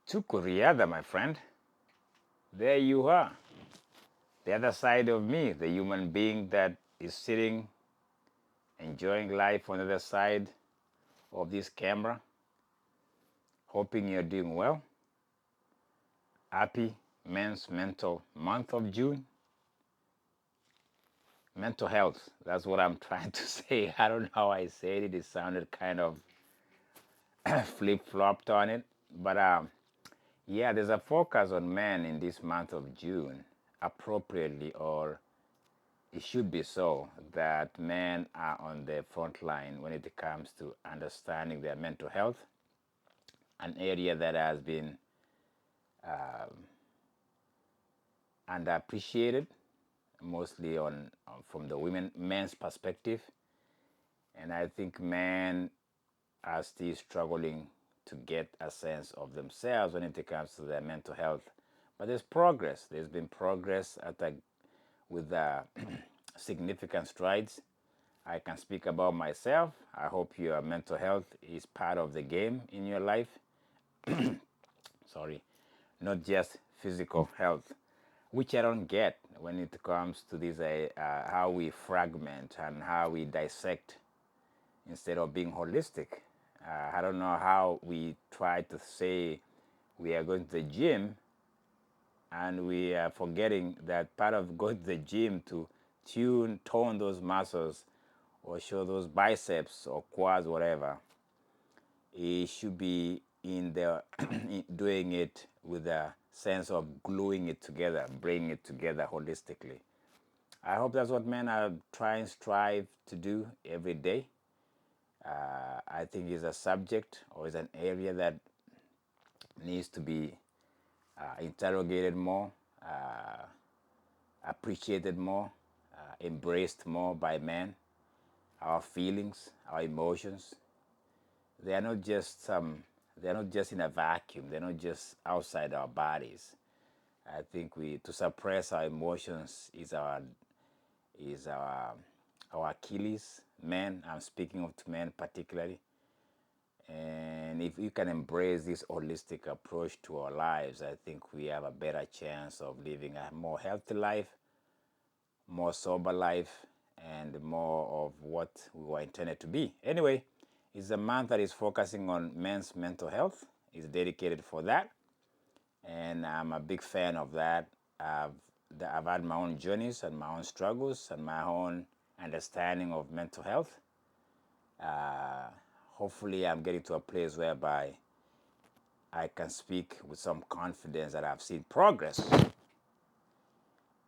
Tuko riadha, my friend. There you are. The other side of me, the human being that is sitting, enjoying life on the other side of this camera. Hoping you're doing well. Happy Men's Mental Month of June. Mental health, that's what I'm trying to say. I don't know how I said it. It sounded kind of flip-flopped on it. But yeah, there's a focus on men in this month of June, appropriately, or it should be so, that men are on the front line when it comes to understanding their mental health, an area that has been underappreciated, mostly from the men's perspective. And I think men are still struggling to get a sense of themselves when it comes to their mental health. But there's progress. There's been progress with significant strides. I can speak about myself. I hope your mental health is part of the game in your life. Sorry, not just physical health, which I don't get when it comes to this how we fragment and how we dissect instead of being holistic. I don't know how we try to say we are going to the gym and we are forgetting that part of going to the gym to tone those muscles or show those biceps or quads, whatever, it should be in the doing it with a sense of gluing it together, bringing it together holistically. I hope that's what men are trying strive to do every day. I think is a subject or is an area that needs to be interrogated more, appreciated more, embraced more by men. Our feelings, our emotions, they are not just they're not just in a vacuum. They're not just outside our bodies. I think we to suppress our emotions is our Achilles. Men, I'm speaking of to men particularly. And if we can embrace this holistic approach to our lives, I think we have a better chance of living a more healthy life, more sober life, and more of what we were intended to be. Anyway, it's a month that is focusing on men's mental health. It's dedicated for that, and I'm a big fan of that. I've had my own journeys and my own struggles and my own understanding of mental health. Hopefully, I'm getting to a place whereby I can speak with some confidence that I've seen progress.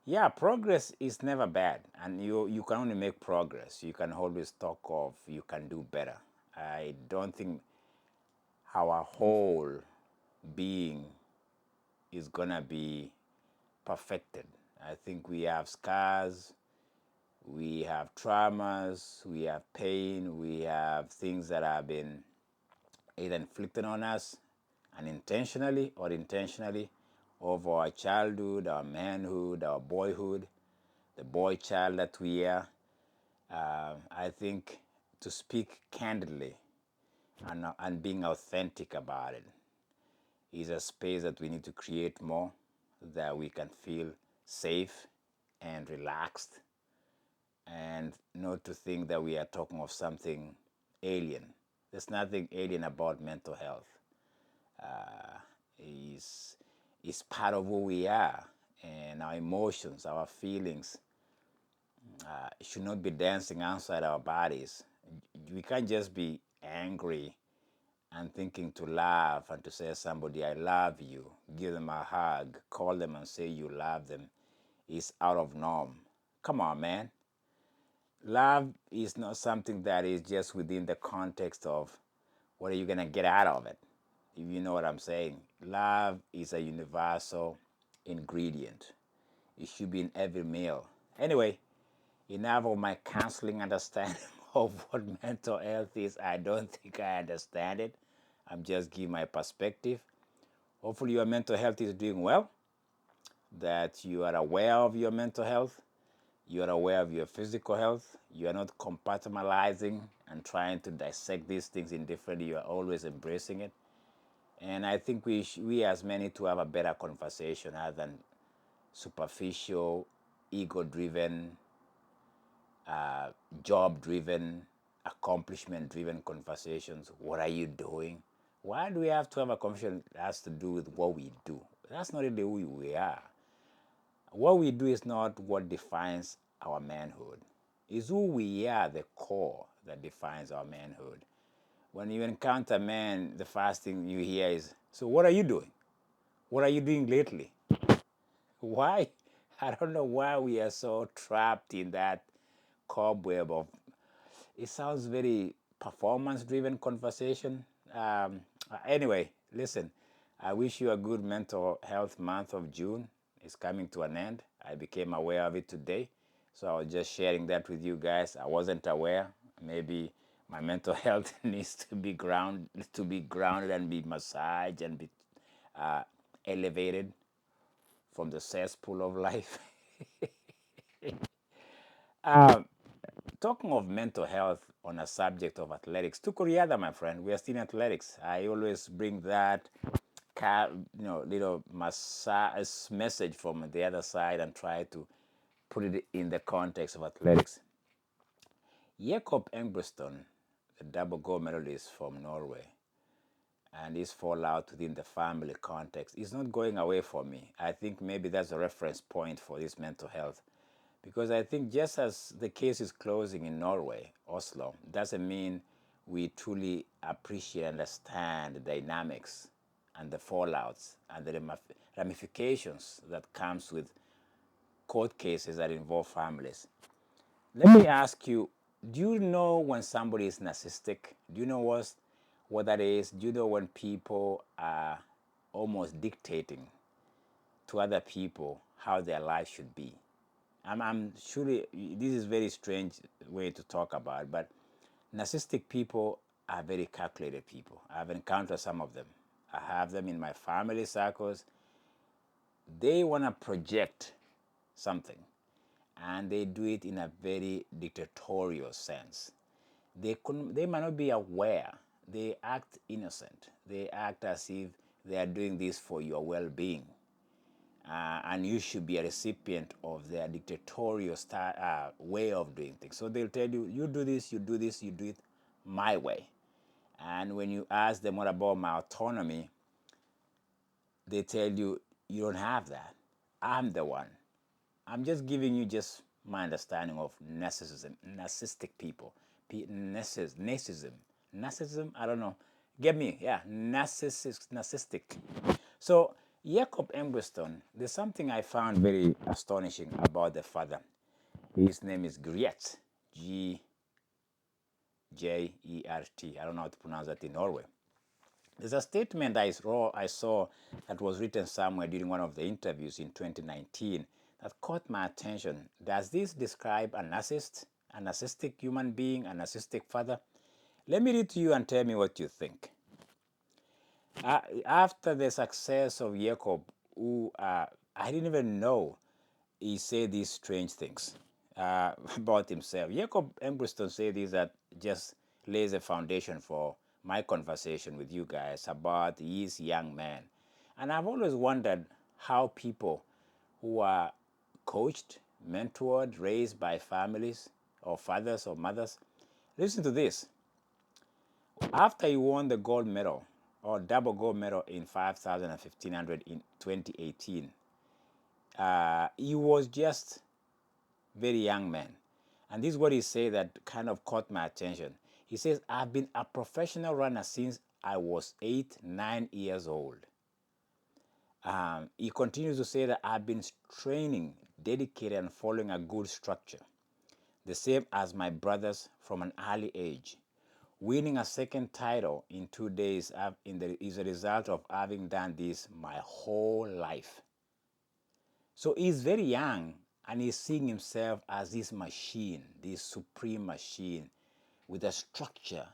Yeah, progress is never bad, and you can only make progress. You can always talk of you can do better. I don't think our whole being is gonna be perfected. I think we have scars, we have traumas, we have pain, we have things that have been either inflicted on us unintentionally or intentionally over our childhood, our manhood, our boyhood, the boy child that we are. I think to speak candidly and being authentic about it is a space that we need to create more, that we can feel safe and relaxed, and not to think that we are talking of something alien. There's nothing alien about mental health. Is part of who we are, and our emotions, our feelings should not be dancing outside our bodies. We can't just be angry and thinking to laugh and to say to somebody, I love you, give them a hug, call them and say you love them is out of norm. Come on, man. Love is not something that is just within the context of what are you going to get out of it. If you know what I'm saying. Love is a universal ingredient. It should be in every meal. Anyway, enough of my counseling understanding of what mental health is. I don't think I understand it. I'm just giving my perspective. Hopefully your mental health is doing well, that you are aware of your mental health, you are aware of your physical health, you are not compartmentalizing and trying to dissect these things indifferently, you are always embracing it. And I think we as men need to have a better conversation other than superficial, ego-driven, uh, job-driven, accomplishment-driven conversations. What are you doing? Why do we have to have a conversation that has to do with what we do? That's not really who we are. What we do is not what defines our manhood. It's who we are, the core, that defines our manhood. When you encounter men, the first thing you hear is, "So what are you doing? What are you doing lately?" Why? I don't know why we are so trapped in that cobweb of, it sounds very performance driven conversation. Anyway, listen, I wish you a good mental health month of June. It's coming to an end. I became aware of it today. So I was just sharing that with you guys. I wasn't aware. Maybe my mental health needs to be grounded and be massaged and be uh, elevated from the cesspool of life. Um, Talking of mental health on a subject of athletics, to Koreada, my friend, we are still in athletics. I always bring that little message from the other side and try to put it in the context of athletics. Jakob Ingebrigtsen, the double gold medalist from Norway, and his fallout within the family context is not going away from me. I think maybe that's a reference point for this mental health. Because I think just as the case is closing in Norway, Oslo, doesn't mean we truly appreciate and understand the dynamics and the fallouts and the ramifications that comes with court cases that involve families. Let me ask you, do you know when somebody is narcissistic? Do you know what that is? Do you know when people are almost dictating to other people how their life should be? I'm surely this is very strange way to talk about it, but narcissistic people are very calculated people. I've encountered some of them. I have them in my family circles. They want to project something, and they do it in a very dictatorial sense. They might not be aware. They act innocent. They act as if they are doing this for your well-being. And you should be a recipient of their dictatorial way of doing things. So they'll tell you, you do this, you do this, you do it my way. And when you ask them what about my autonomy, they tell you, you don't have that. I'm the one. I'm just giving you just my understanding of narcissism, narcissistic people, narcissism, I don't know. Get me? Yeah, narcissistic. So Jakob Ingebrigtsen, there's something I found very astonishing about the father. His name is Griet, Gjert. I don't know how to pronounce that in Norway. There's a statement I saw that was written somewhere during one of the interviews in 2019 that caught my attention. Does this describe a narcissistic human being, a narcissistic father? Let me read to you and tell me what you think. After the success of Jakob, who I didn't even know he said these strange things about himself. Jakob Ingebrigtsen said this that just lays a foundation for my conversation with you guys about his young man. And I've always wondered how people who are coached, mentored, raised by families or fathers or mothers, listen to this. After he won the gold medal or double gold medal in 5,000 and 1,500 in 2018, he was just very young man. And this is what he said that kind of caught my attention. He says, I've been a professional runner since I was 8, 9 years old. He continues to say that I've been training, dedicated, and following a good structure, the same as my brothers from an early age. Winning a second title in 2 days is a result of having done this my whole life. So he's very young and he's seeing himself as this machine, this supreme machine with a structure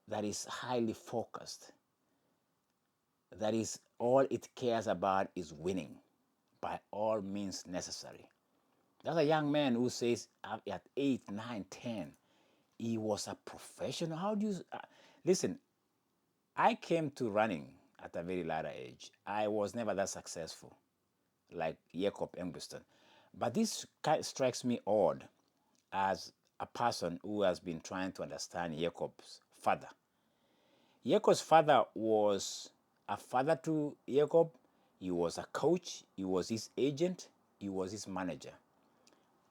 that is highly focused, that is all it cares about is winning by all means necessary. That's a young man who says at 8, 9, 10, he was a professional. How do you listen? I came to running at a very later age. I was never that successful like Jakob Ingebrigtsen. But this strikes me odd as a person who has been trying to understand Jakob's father. Jakob's father was a father to Jakob. He was a coach. He was his agent. He was his manager.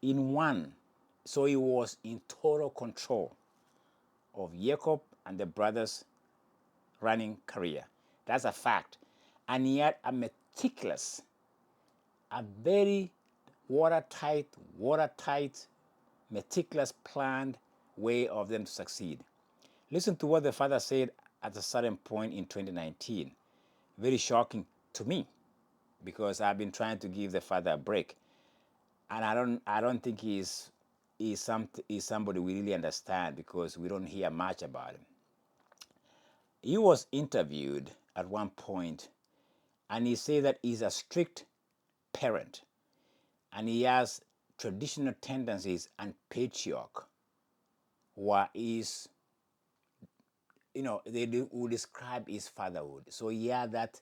In one, so he was in total control of Jakob and the brothers' running career. That's a fact. And he had a meticulous, a very watertight, meticulous, planned way of them to succeed. Listen to what the father said at a certain point in 2019. Very shocking to me because I've been trying to give the father a break, and I don't think he's somebody we really understand because we don't hear much about him. He was interviewed at one point, and he said that he's a strict parent, and he has traditional tendencies and patriarch, what is, they would describe his fatherhood. So yeah, that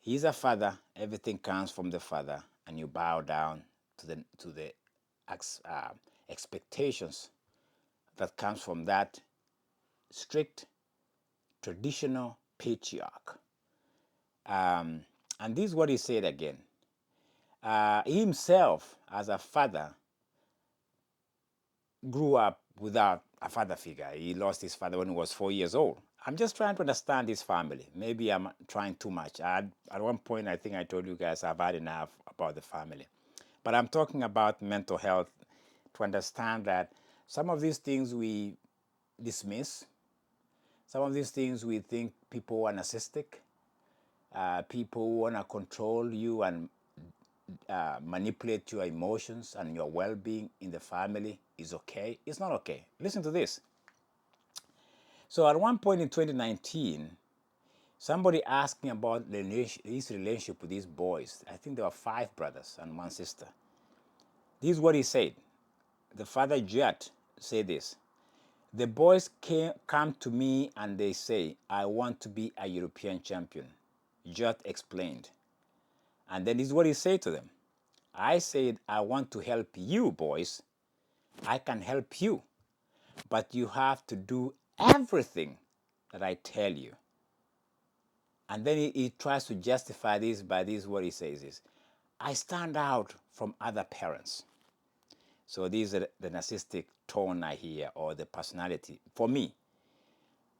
he's a father, everything comes from the father, and you bow down to the expectations that comes from that strict traditional patriarch. And this is what he said again. He himself, as a father, grew up without a father figure. He lost his father when he was 4 years old. I'm just trying to understand his family. Maybe I'm trying too much. At one point, I think I told you guys I've had enough about the family. But I'm talking about mental health to understand that some of these things we dismiss, some of these things we think people are narcissistic, people who want to control you and manipulate your emotions and your well-being in the family is okay. It's not okay. Listen to this. So at one point in 2019, somebody asked me about his relationship with these boys. I think there were 5 brothers and 1 sister. This is what he said. The father Jet said this. The boys come to me and they say, I want to be a European champion. Jet explained. And then this is what he said to them. I said, I want to help you, boys. I can help you. But you have to do everything that I tell you. And then he tries to justify this by this, what he says is, I stand out from other parents. So these are the narcissistic tone I hear, or the personality. For me,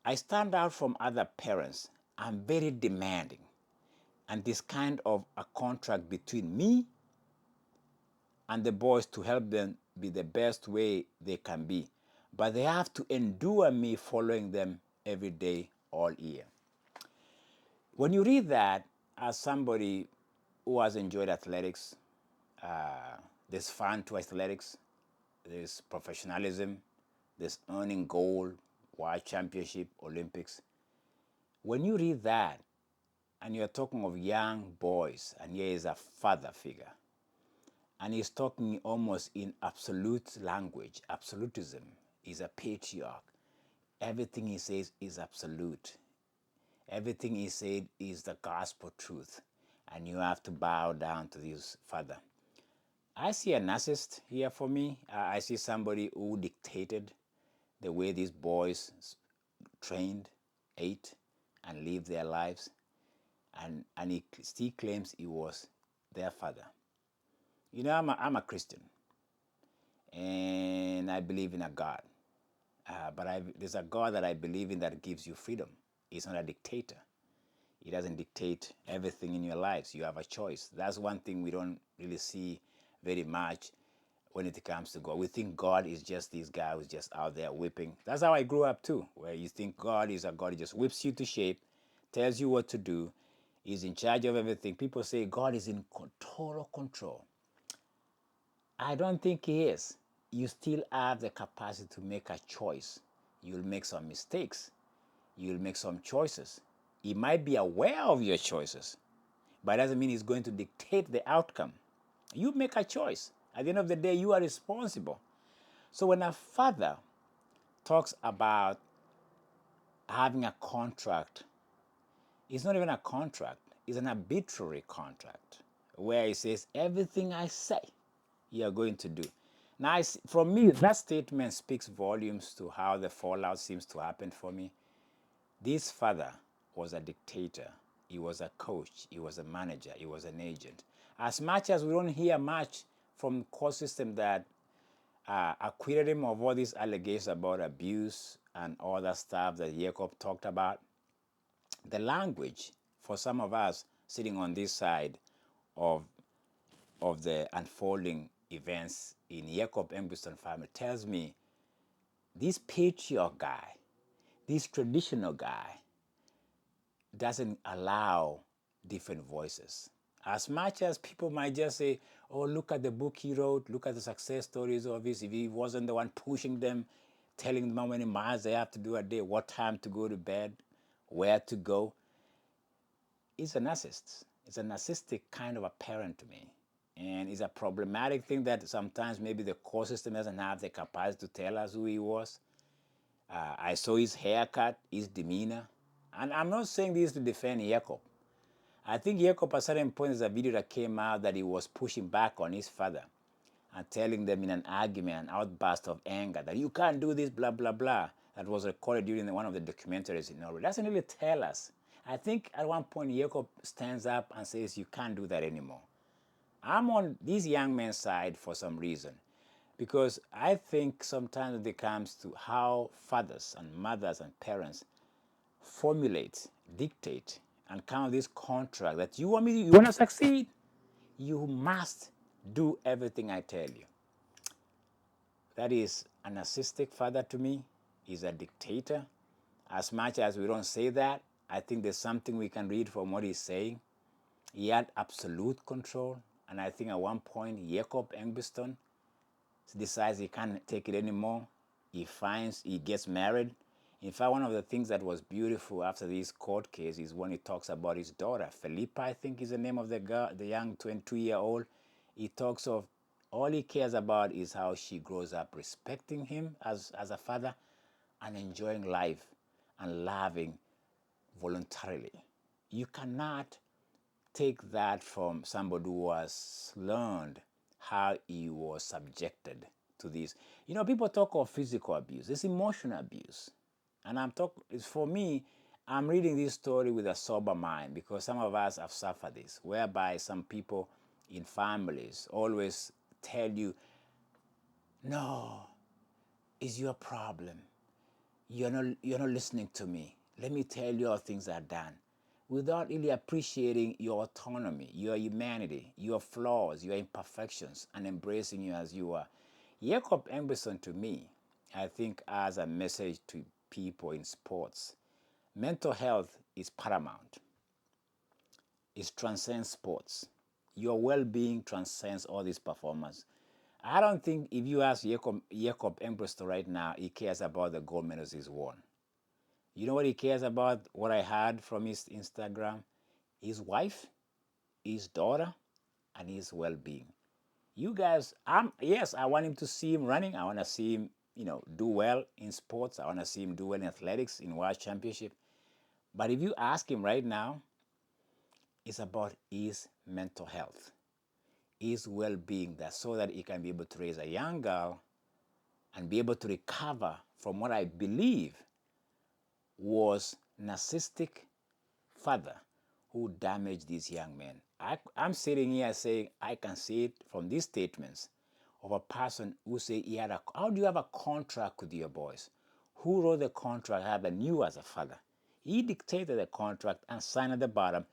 I stand out from other parents. I'm very demanding. And this kind of a contract between me and the boys to help them be the best way they can be. But they have to endure me following them every day, all year. When you read that, as somebody who has enjoyed athletics, there's fun to athletics, there's professionalism, there's earning gold, world championship, Olympics. When you read that, and you're talking of young boys, and here is a father figure, and he's talking almost in absolute language, absolutism. He's a patriarch. Everything he says is absolute. Everything he said is the gospel truth, and you have to bow down to this father. I see a narcissist here for me. I see somebody who dictated the way these boys trained, ate, and lived their lives, and he still claims he was their father. You know, I'm a Christian, and I believe in a God. But there's a God that I believe in that gives you freedom. He's not a dictator. He doesn't dictate everything in your lives. You have a choice. That's one thing we don't really see very much when it comes to God. We think God is just this guy who's just out there whipping. That's how I grew up too, where you think God is a God who just whips you to shape, tells you what to do, is in charge of everything. People say God is in total control. I don't think he is. You still have the capacity to make a choice. You'll make some mistakes. You'll make some choices. He might be aware of your choices, but it doesn't mean he's going to dictate the outcome. You make a choice. At the end of the day, you are responsible. So when a father talks about having a contract It's not even a contract, it's an arbitrary contract where it says, everything I say, you're going to do. Now, for me, that statement speaks volumes to how the fallout seems to happen for me. This father was a dictator. He was a coach. He was a manager. He was an agent. As much as we don't hear much from court system that acquitted him of all these allegations about abuse and all that stuff that Jakob talked about, the language for some of us sitting on this side of the unfolding events in Jakob Ingebrigtsen family tells me this patriarch guy, this traditional guy, doesn't allow different voices. As much as people might just say, oh, look at the book he wrote, look at the success stories of his, if he wasn't the one pushing them, telling them how many miles they have to do a day, what time to go to bed, where to go, he's a narcissist. It's a narcissistic kind of a parent to me. And it's a problematic thing that sometimes maybe the court system doesn't have the capacity to tell us who he was. I saw his haircut, his demeanor. And I'm not saying this to defend Jakob. I think Jakob, at a certain point, there's a video that came out that he was pushing back on his father and telling them in an argument, an outburst of anger, that you can't do this, blah, blah, blah, that was recorded during one of the documentaries in Norway. It doesn't really tell us. I think at one point, Jakob stands up and says, you can't do that anymore. I'm on this young man's side for some reason, because I think sometimes it comes to how fathers and mothers and parents formulate, dictate, and come with this contract that you want to succeed, you must do everything I tell you. That is a narcissistic father to me. He's a dictator. As much as we don't say that, I think there's something we can read from what he's saying. He had absolute control. And I think at one point, Jakob Ingebrigtsen decides he can't take it anymore. He gets married. In fact, one of the things that was beautiful after this court case is when he talks about his daughter, Filippa, I think is the name of the girl, the young 22-year-old. He talks of all he cares about is how she grows up respecting him as a father and enjoying life and loving voluntarily. You cannot take that from somebody who has learned how he was subjected to this. You know, people talk of physical abuse. It's emotional abuse. And for me, I'm reading this story with a sober mind because some of us have suffered this, whereby some people in families always tell you, no, it's your problem. You're not listening to me. Let me tell you how things are done. Without really appreciating your autonomy, your humanity, your flaws, your imperfections, and embracing you as you are. Jakob Ingebrigtsen, to me, I think, as a message to people in sports. Mental health is paramount. It transcends sports. Your well-being transcends all these performance. I don't think if you ask Jakob Ingebrigtsen right now, he cares about the gold medals he's won. You know what he cares about? What I heard from his Instagram? His wife, his daughter, and his well-being. You guys, yes, I want him to see him running. I want to see him, do well in sports. I want to see him do well in athletics, in World Championship. But if you ask him right now, it's about his mental health, his well-being, so that he can be able to raise a young girl and be able to recover from what I believe was narcissistic father who damaged these young men. I'm sitting here saying I can see it from these statements of a person who say how do you have a contract with your boys? Who wrote the contract other than you as a father? He dictated the contract and signed at the bottom,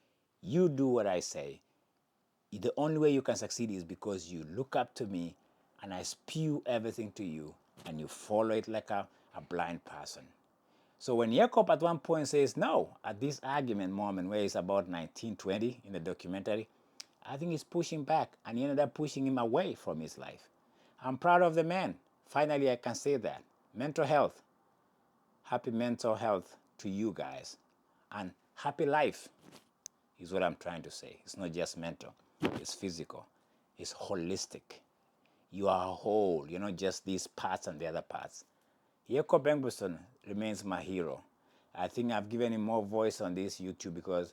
you do what I say. The only way you can succeed is because you look up to me and I spew everything to you and you follow it like a blind person. So when Jakob at one point says no, at this argument moment where it's about 1920 in the documentary, I think he's pushing back and he ended up pushing him away from his life. I'm proud of the man. Finally, I can say that. Mental health. Happy mental health to you guys. And happy life is what I'm trying to say. It's not just mental. It's physical. It's holistic. You are a whole. You're not just these parts and the other parts. Jakob Ingebrigtsen remains my hero. I think I've given him more voice on this YouTube because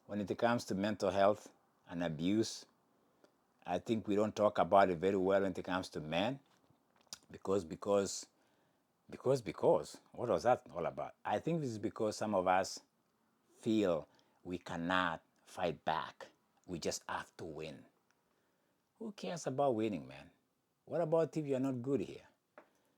when it comes to mental health and abuse, I think we don't talk about it very well when it comes to men because what was that all about? I think this is because some of us feel we cannot fight back. We just have to win. Who cares about winning, man? What about if you're not good here?